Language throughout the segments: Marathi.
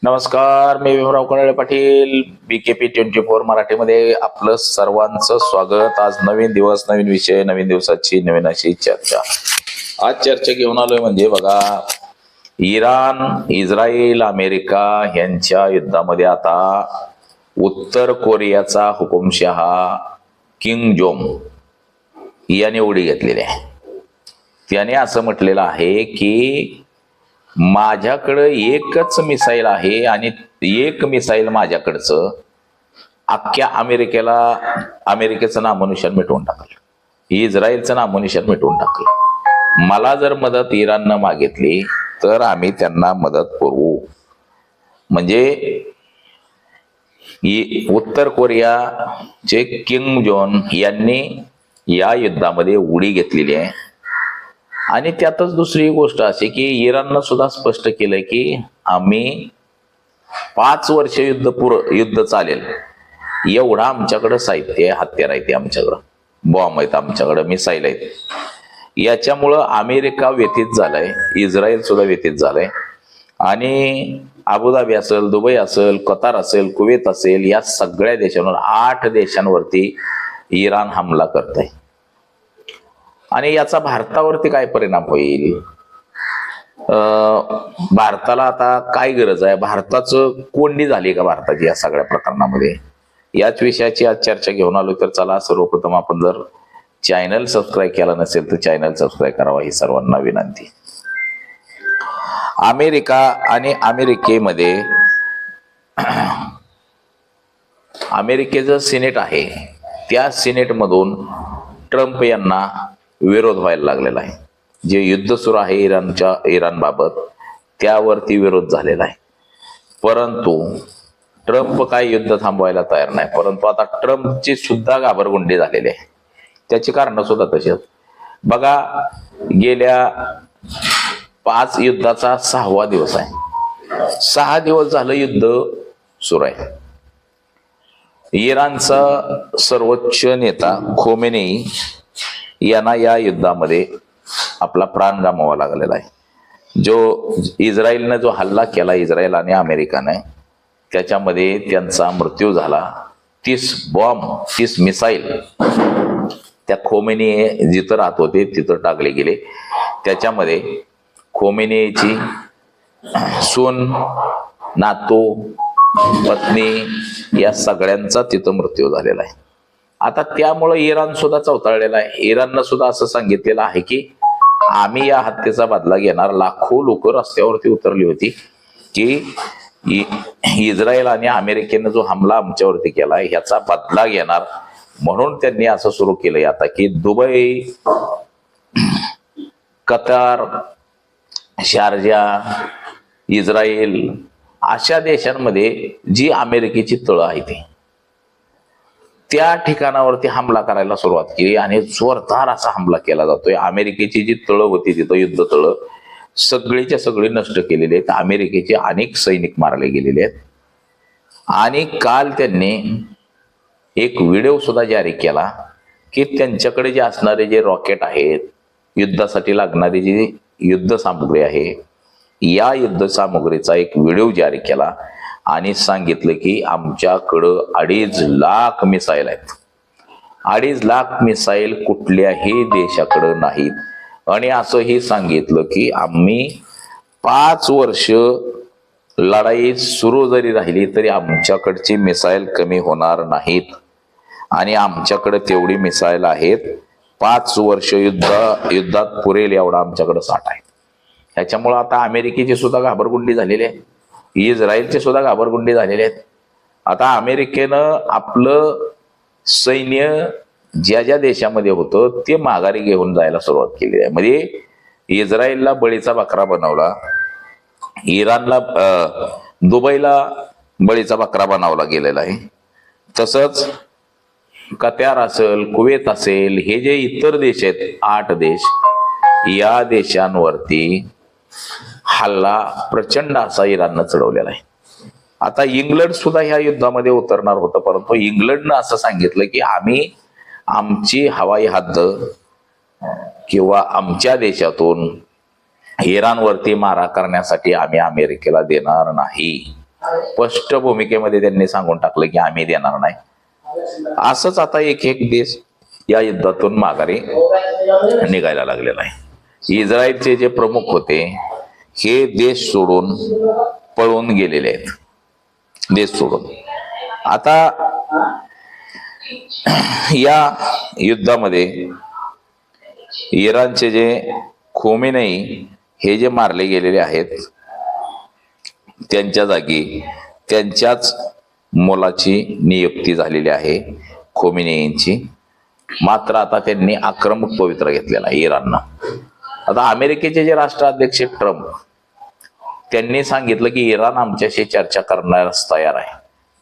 नमस्कार, मी भीमराव कडाळे पाटील, BKP 24 मराठीमध्ये आपलं सर्वांचं स्वागत. आज नवीन दिवस, नवीन विषय, नवीन दिवसाची नवीन अशी चर्चा. आज चर्चा घेऊन आलोय म्हणजे बघा, इराण, इस्रायल, अमेरिका यांच्या युद्धामध्ये आता उत्तर कोरियाचा हुकुमशहा किम जोंग याने उडी घेतलेली आहे. त्याने असं म्हटलेलं आहे की माझ्याकडं एकच मिसाईल आहे आणि एक मिसाईल माझ्याकडचं अख्ख्या अमेरिकेचं नामोनिशान मिटवून टाकलं, इस्रायलचं नामोनिशान मिटवून टाकलं. मला जर मदत इराणनं मागितली तर आम्ही त्यांना मदत पुरवू. म्हणजे उत्तर कोरियाचे किम जोंग यांनी या युद्धामध्ये उडी घेतलेली आहे. आणि त्यातच दुसरी गोष्ट अशी की इराणनं सुद्धा स्पष्ट केलंय की आम्ही 5 वर्ष युद्ध चालेल एवढं आमच्याकडं साहित्य आहे, हत्यार आहे, आमच्याकडं बॉम्ब आहेत, आमच्याकडं मिसाईल आहेत. याच्यामुळं अमेरिका व्यथित झालाय, इस्रायल सुद्धा व्यथित झालाय. आणि अबुधाबी असेल, दुबई असेल, कतार असेल, कुवेत असेल, या सगळ्या देशांवर 8 देशांवरती इराण हमला करत आहे. आणि याचा भारतावरती काय परिणाम होईल? भारताला आता काय गरज आहे? भारताचं कोंडी झाली का भारताची या सगळ्या प्रकरणामध्ये? याच विषयाची आज चर्चा घेऊन आलो. तर चला, सर्वप्रथम आपण जर चॅनल सबस्क्राईब केला नसेल तर चॅनल सबस्क्राईब करावा ही सर्वांना विनंती. अमेरिका आणि अमेरिकेमध्ये अमेरिकेचं सिनेट आहे, त्या सिनेटमधून ट्रम्प यांना विरोध व्हायला लागलेला आहे. जे युद्ध सुरू आहे इराणबाबत त्यावरती विरोध झालेला आहे. परंतु ट्रम्प काय युद्ध थांबवायला तयार नाही. परंतु आता ट्रम्पची सुद्धा घाबरगुंडी झालेली आहे. त्याची कारण सुद्धा तशी आहेत. बघा, गेल्या 5 युद्धाचा 6वा दिवस आहे. 6 दिवस झालं युद्ध सुरू आहे. इराणचा सर्वोच्च नेता खोमेनी यांना या युद्धामध्ये आपला प्राण गमावा लागलेला आहे. जो इस्रायलने जो हल्ला केला, इस्रायल आणि अमेरिकाने, त्याच्यामध्ये त्यांचा मृत्यू झाला. 30 बॉम्ब, 30 मिसाईल त्या खोमेनी जिथं राहत होते तिथं टाकले गेले. त्याच्यामध्ये खोमेनीची सून, नातू, पत्नी या सगळ्यांचा तिथं मृत्यू झालेला आहे. आता त्यामुळे इराण सुद्धा चवताळलेला आहे. इराणनं सुद्धा असं सांगितलेलं आहे की आम्ही या हत्येचा बदला घेणार. लाखो लोक रस्त्यावरती उतरली होती की इस्रायल आणि अमेरिकेनं जो हमला आमच्यावरती केला ह्याचा बदला घेणार. म्हणून त्यांनी असं सुरू केलंय आता की दुबई, कतार, शारजा, इस्रायल अशा देशांमध्ये जी अमेरिकेची तळं आहे त्या ठिकाणावरती हमला करायला सुरुवात केली आणि जोरदार असा हमला केला जातोय. अमेरिकेची जी तळं होती तिथं, युद्ध तळं सगळीच्या सगळी नष्ट केलेली आहेत. अमेरिकेचे अनेक सैनिक मारले गेलेले आहेत. आणि काल त्यांनी एक व्हिडिओ सुद्धा जारी केला की त्यांच्याकडे जे असणारे जे रॉकेट आहेत, युद्धासाठी लागणारी जी युद्ध सामुग्री आहे, या युद्ध सामुग्रीचा एक व्हिडिओ जारी केला आणि सांगितलं की आमच्याकडं 2.5 लाख मिसाईल आहेत. 2.5 लाख मिसाईल कुठल्याही देशाकडं नाहीत. आणि असंही सांगितलं की आम्ही 5 वर्ष लढाई सुरू जरी राहिली तरी आमच्याकडची मिसाईल कमी होणार नाहीत. आणि आमच्याकडे तेवढी मिसाईल आहेत, 5 वर्ष युद्धात पुरेल एवढा आमच्याकडे साठा आहे. ह्याच्यामुळं आता अमेरिकेची सुद्धा घाबरगुंडी झालेली आहे, इस्रायलचे सुद्धा घाबरगुंडी झालेले आहेत. आता अमेरिकेनं आपलं सैन्य ज्या ज्या देशामध्ये होतं ते माघारी घेऊन जायला सुरुवात केली आहे. म्हणजे इस्रायलला बळीचा बकरा बनवला, इराणला दुबईला बळीचा बकरा बनवला गेलेला आहे. तसंच कतार असेल, कुवेत असेल, हे जे इतर देश आहेत 8 देश, या देशांवरती हल्ला प्रचंड असा इराणनं चढवलेला आहे. आता इंग्लंड सुद्धा ह्या युद्धामध्ये उतरणार होतं, परंतु इंग्लंडनं असं सांगितलं की आम्ही आमची हवाई हद्द किंवा आमच्या देशातून इराणवरती मारा करण्यासाठी आम्ही अमेरिकेला देणार नाही. स्पष्ट भूमिकेमध्ये त्यांनी सांगून टाकलं की आम्ही देणार नाही. असंच आता एक एक देश या युद्धातून माघारी निघायला लागलेला आहे. इस्रायलचे जे प्रमुख होते हे देश सोडून पळून गेलेले आहेत, देश सोडून. आता या युद्धामध्ये इराणचे जे खोमेनी हे जे मारले गेलेले आहेत त्यांच्या जागी त्यांच्याच मुलाची नियुक्ती झालेली आहे खोमेनींची. मात्र आता त्यांनी आक्रमक पवित्रा घेतलेला आहे इराणनं. आता अमेरिकेचे जे राष्ट्राध्यक्ष ट्रम्प त्यांनी सांगितलं की इराण आमच्याशी चर्चा करण्यास तयार आहे,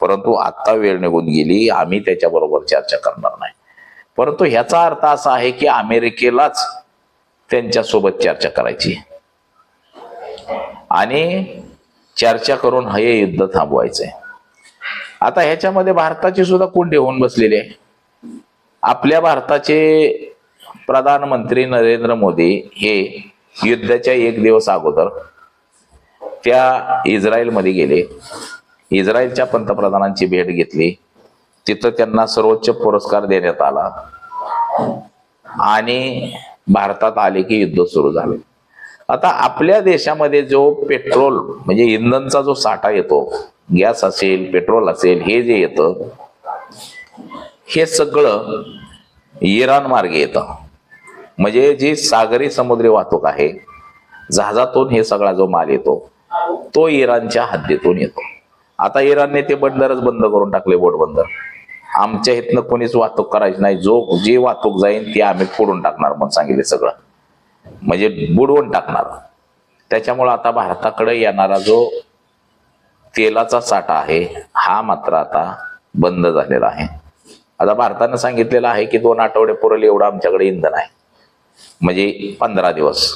परंतु आता वेळ निघून गेली, आम्ही त्याच्याबरोबर चर्चा करणार नाही. परंतु ह्याचा अर्थ असा आहे की अमेरिकेलाच त्यांच्यासोबत चर्चा करायची आणि चर्चा करून हे युद्ध थांबवायचंय. आता ह्याच्यामध्ये भारताची सुद्धा कोंडी होऊन बसलेली आहे. आपल्या भारताचे प्रधानमंत्री नरेंद्र मोदी हे युद्धाच्या एक दिवस अगोदर त्या इस्रायलमध्ये गेले, इस्रायलच्या पंतप्रधानांची भेट घेतली, तिथं त्यांना सर्वोच्च पुरस्कार देण्यात आला आणि भारतात आले की युद्ध सुरू झाले. आता आपल्या देशामध्ये जो पेट्रोल म्हणजे इंधनचा जो साठा येतो, गॅस असेल पेट्रोल असेल, हे जे येतं हे सगळं इराण मार्गे येतं. म्हणजे जी सागरी समुद्री वाहतूक आहे, जहाजातून हे सगळा जो माल येतो तो इराणच्या हद्दीतून येतो. आता इराणने ते बंदरच बंद करून टाकले, बोट बंदर. आमच्या इथनं कोणीच वाहतूक करायची नाही, जी वाहतूक जाईल ती आम्ही फोडून टाकणार म्हणून सांगितले, सगळं म्हणजे बुडवून टाकणार. त्याच्यामुळे आता भारताकडे येणारा जो तेलाचा साठा आहे हा मात्र आता बंद झालेला आहे. आता भारतानं सांगितलेलं आहे की 2 आठवडे पुरेल एवढं आमच्याकडे इंधन आहे, म्हणजे 15 दिवस.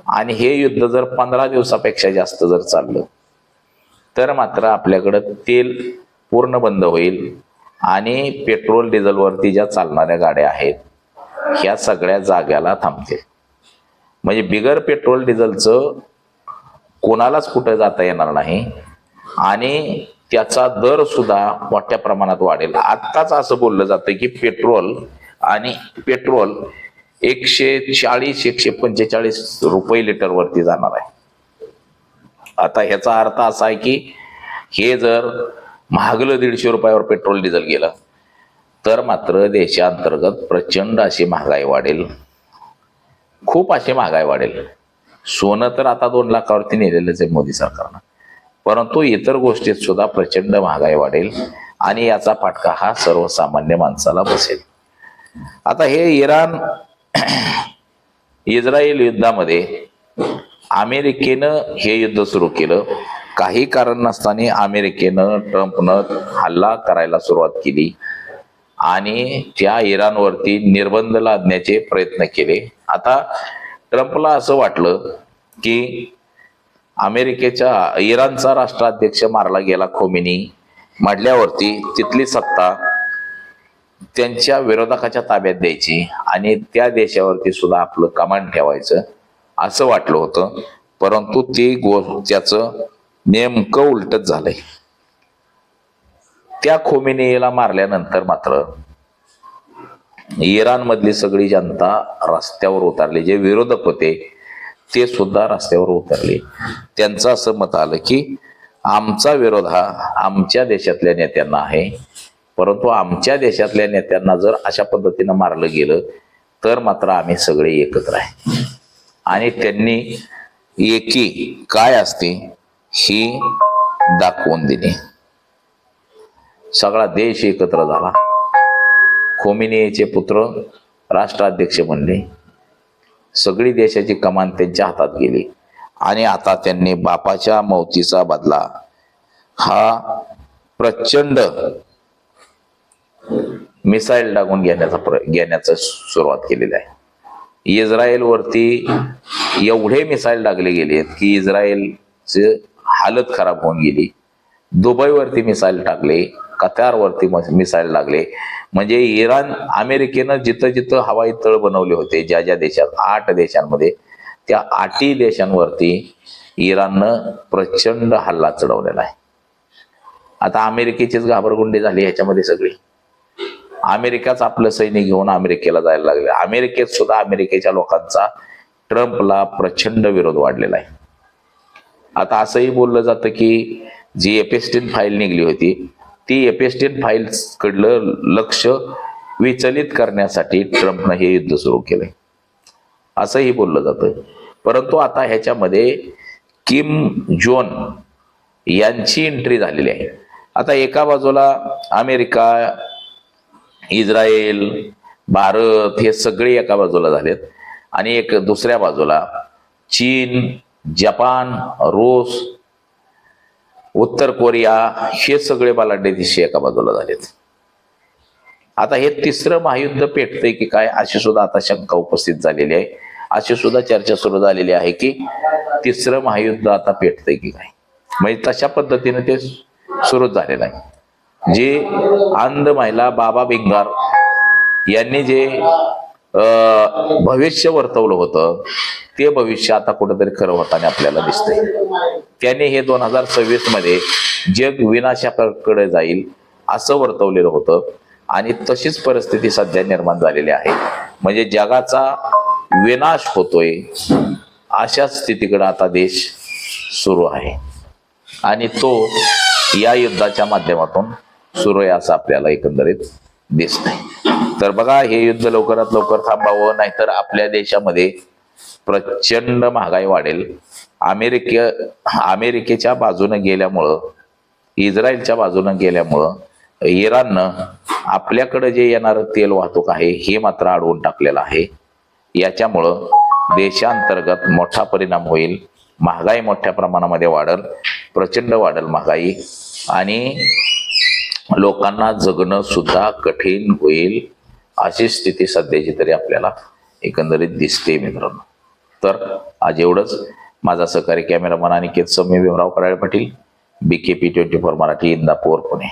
आणि हे युद्ध जर 15 दिवसापेक्षा जास्त जर चाललं तर मात्र आपल्याकडं तेल पूर्ण बंद होईल आणि पेट्रोल डिझेलवरती ज्या चालणाऱ्या गाड्या आहेत ह्या सगळ्या जाग्याला थांबतील. म्हणजे बिगर पेट्रोल डिझेलचं कोणालाच कुठं जाता येणार नाही आणि त्याचा दर सुद्धा मोठ्या प्रमाणात वाढेल. आत्ताच असं बोललं जातं की पेट्रोल 140-145 रुपये लिटरवरती जाणार आहे. आता ह्याचा अर्थ असा आहे की हे जर महागलं 150 रुपयावर पेट्रोल डिझेल गेलं तर मात्र देशांतर्गत प्रचंड अशी महागाई वाढेल, खूप अशी महागाई वाढेल. सोनं तर आता 2 लाखावरती नेलेलंच आहे मोदी सरकारनं, परंतु इतर गोष्टीत सुद्धा प्रचंड महागाई वाढेल आणि याचा फटका हा सर्वसामान्य माणसाला बसेल. आता हे इराण इस्रायल युद्धामध्ये अमेरिकेनं हे युद्ध सुरू केलं. काही कारण नसताना अमेरिकेनं ट्रम्पनं हल्ला करायला सुरुवात केली आणि त्या इराणवरती निर्बंध लादण्याचे प्रयत्न केले. आता ट्रम्पला असं वाटलं की इराणचा राष्ट्राध्यक्ष मारला गेला खोमेनी म्हटल्यावरती तिथली सत्ता त्यांच्या विरोधकाच्या ताब्यात द्यायची आणि त्या देशावरती सुद्धा आपलं कमांड ठेवायचं असं वाटलं होतं. परंतु त्याचं नेमकं उलटच झालंय. त्या खोमेनीला मारल्यानंतर मात्र इराण मधली सगळी जनता रस्त्यावर उतरली. जे विरोधक होते ते सुद्धा रस्त्यावर उतरले. त्यांचं असं मत आलं की आमचा विरोध हा आमच्या देशातल्या नेत्यांना आहे, परंतु आमच्या देशातल्या नेत्यांना जर अशा पद्धतीनं मारलं गेलं तर मात्र आम्ही सगळे एकत्र आहे. आणि त्यांनी एकी काय असते ही दाखवून दिली. सगळा देश एकत्र झाला. खोमेनीचे पुत्र राष्ट्राध्यक्ष बनले. सगळी देशाची कमान त्यांच्या हातात गेली आणि आता त्यांनी बापाच्या मौतीचा बदला हा प्रचंड मिसाईल टाकून घेण्याचा सुरुवात केलेली आहे. इस्रायलवरती एवढे मिसाईल टाकले गेलेत की इस्रायलची हालत खराब होऊन गेली. दुबईवरती मिसाईल टाकले, कतारवरती मिसाईल लागले. म्हणजे अमेरिकेनं जिथं जिथं हवाई तळ बनवले होते ज्या ज्या देशात 8 देशांमध्ये, त्या 8 देशांवरती इराणनं प्रचंड हल्ला चढवलेला आहे. आता अमेरिकेचीच घाबरगुंडी झाली ह्याच्यामध्ये सगळी. अमेरिकाच आपलं सैनिक घेऊन अमेरिकेला जायला लागले. अमेरिकेत सुद्धा अमेरिकेच्या लोकांचा ट्रम्पला प्रचंड विरोध वाढलेला आहे. आता असंही बोललं जातं की जी एपेस्टिन फाईल निघली होती ती एपेस्टिन फाईल कडलं लक्ष विचलित करण्यासाठी ट्रम्पनं हे युद्ध सुरू केलंय असंही बोललं जातं. परंतु आता ह्याच्यामध्ये किम जोन यांची एंट्री झालेली आहे. आता एका बाजूला अमेरिका, इस्रायल, भारत हे सगळे एका बाजूला झालेत आणि एक दुसऱ्या बाजूला चीन, जपान, रूस, उत्तर कोरिया हे सगळे बलाढ्य देश एका बाजूला झालेत. आता हे तिसरं महायुद्ध पेटतंय की काय अशी सुद्धा आता शंका उपस्थित झालेली आहे. अशी सुद्धा चर्चा सुरू झालेली आहे की तिसरं महायुद्ध आता पेटतंय की काय. म्हणजे तशा पद्धतीने ते सुरूच झालेलं आहे. जे अंध महिला बाबा भिंगार यांनी जे भविष्य वर्तवलं होतं ते भविष्य आता कुठेतरी खरं होताना आपल्याला दिसतंय. त्याने हे 2026 मध्ये जग विनाशाकडे जाईल असं वर्तवलेलं होतं आणि तशीच परिस्थिती सध्या निर्माण झालेली आहे. म्हणजे जगाचा विनाश होतोय अशा स्थितीकडे आता देश सुरू आहे आणि तो या युद्धाच्या माध्यमातून सुरू आहे असं आपल्याला एकंदरीत दिसतंय. तर बघा हे युद्ध लवकरात लवकर थांबावं नाहीतर आपल्या देशामध्ये प्रचंड महागाई वाढेल. अमेरिकेच्या बाजूने गेल्यामुळं, इस्रायलच्या बाजूने गेल्यामुळं इराणनं आपल्याकडे जे येणारं तेल वाहतूक आहे हे मात्र अडवून टाकलेलं आहे. याच्यामुळं देशांतर्गत मोठा परिणाम होईल. महागाई मोठ्या प्रमाणामध्ये वाढेल, प्रचंड वाढेल महागाई आणि लोकांना जगणं सुद्धा कठीण होईल अशी स्थिती सध्याची तरी आपल्याला एकंदरीत दिसते मित्रांनो. तर आज एवढंच. माझा सहकारी कॅमेरामन अनिकेत सौम्य भीमराव कराळे पाटील, BKP 24 मराठी, इंदापूर, पुणे.